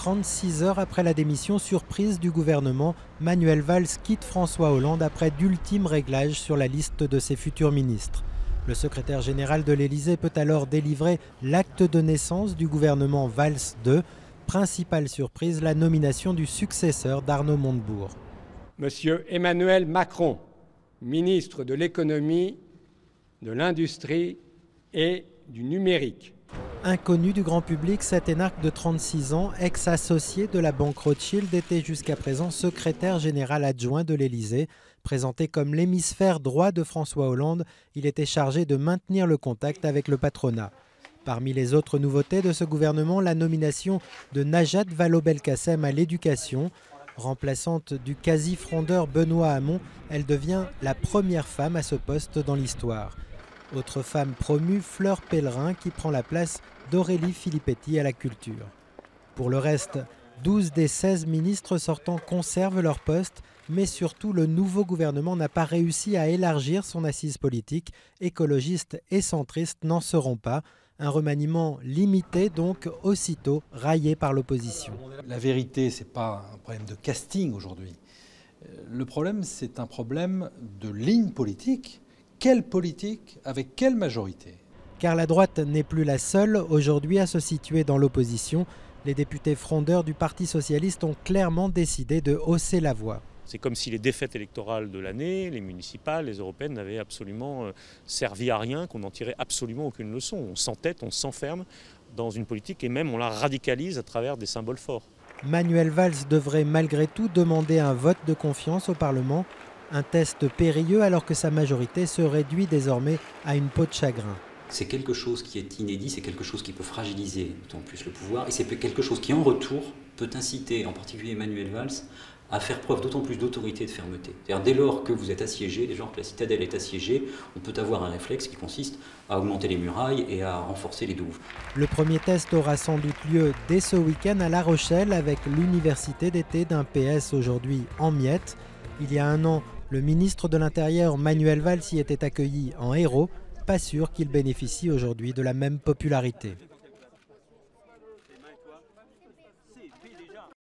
36 heures après la démission surprise du gouvernement, Manuel Valls quitte François Hollande après d'ultimes réglages sur la liste de ses futurs ministres. Le secrétaire général de l'Élysée peut alors délivrer l'acte de naissance du gouvernement Valls II. Principale surprise, la nomination du successeur d'Arnaud Montebourg. Monsieur Emmanuel Macron, ministre de l'économie, de l'industrie et du numérique. Inconnu du grand public, cet énarque de 36 ans, ex-associé de la banque Rothschild, était jusqu'à présent secrétaire général adjoint de l'Élysée. Présenté comme l'hémisphère droit de François Hollande, il était chargé de maintenir le contact avec le patronat. Parmi les autres nouveautés de ce gouvernement, la nomination de Najat Vallaud-Belkacem à l'éducation. Remplaçante du quasi-frondeur Benoît Hamon, elle devient la première femme à ce poste dans l'histoire. Autre femme promue, Fleur Pellerin, qui prend la place d'Aurélie Filippetti à la culture. Pour le reste, 12 des 16 ministres sortants conservent leur poste, mais surtout le nouveau gouvernement n'a pas réussi à élargir son assise politique. Écologistes et centristes n'en seront pas. Un remaniement limité, donc aussitôt raillé par l'opposition. La vérité, ce n'est pas un problème de casting aujourd'hui. Le problème, c'est un problème de ligne politique. Quelle politique, avec quelle majorité? Car la droite n'est plus la seule aujourd'hui à se situer dans l'opposition. Les députés frondeurs du Parti socialiste ont clairement décidé de hausser la voix. C'est comme si les défaites électorales de l'année, les municipales, les européennes, n'avaient absolument servi à rien, qu'on n'en tirait absolument aucune leçon. On s'entête, on s'enferme dans une politique et même on la radicalise à travers des symboles forts. Manuel Valls devrait malgré tout demander un vote de confiance au Parlement. Un test périlleux alors que sa majorité se réduit désormais à une peau de chagrin. C'est quelque chose qui est inédit, c'est quelque chose qui peut fragiliser d'autant plus le pouvoir et c'est quelque chose qui en retour peut inciter en particulier Manuel Valls à faire preuve d'autant plus d'autorité et de fermeté. C'est-à-dire dès lors que vous êtes assiégé, dès lors que la citadelle est assiégée, on peut avoir un réflexe qui consiste à augmenter les murailles et à renforcer les douves. Le premier test aura sans doute lieu dès ce week-end à La Rochelle avec l'université d'été d'un PS aujourd'hui en miettes. Il y a un an, le ministre de l'Intérieur Manuel Valls y était accueilli en héros. Pas sûr qu'il bénéficie aujourd'hui de la même popularité.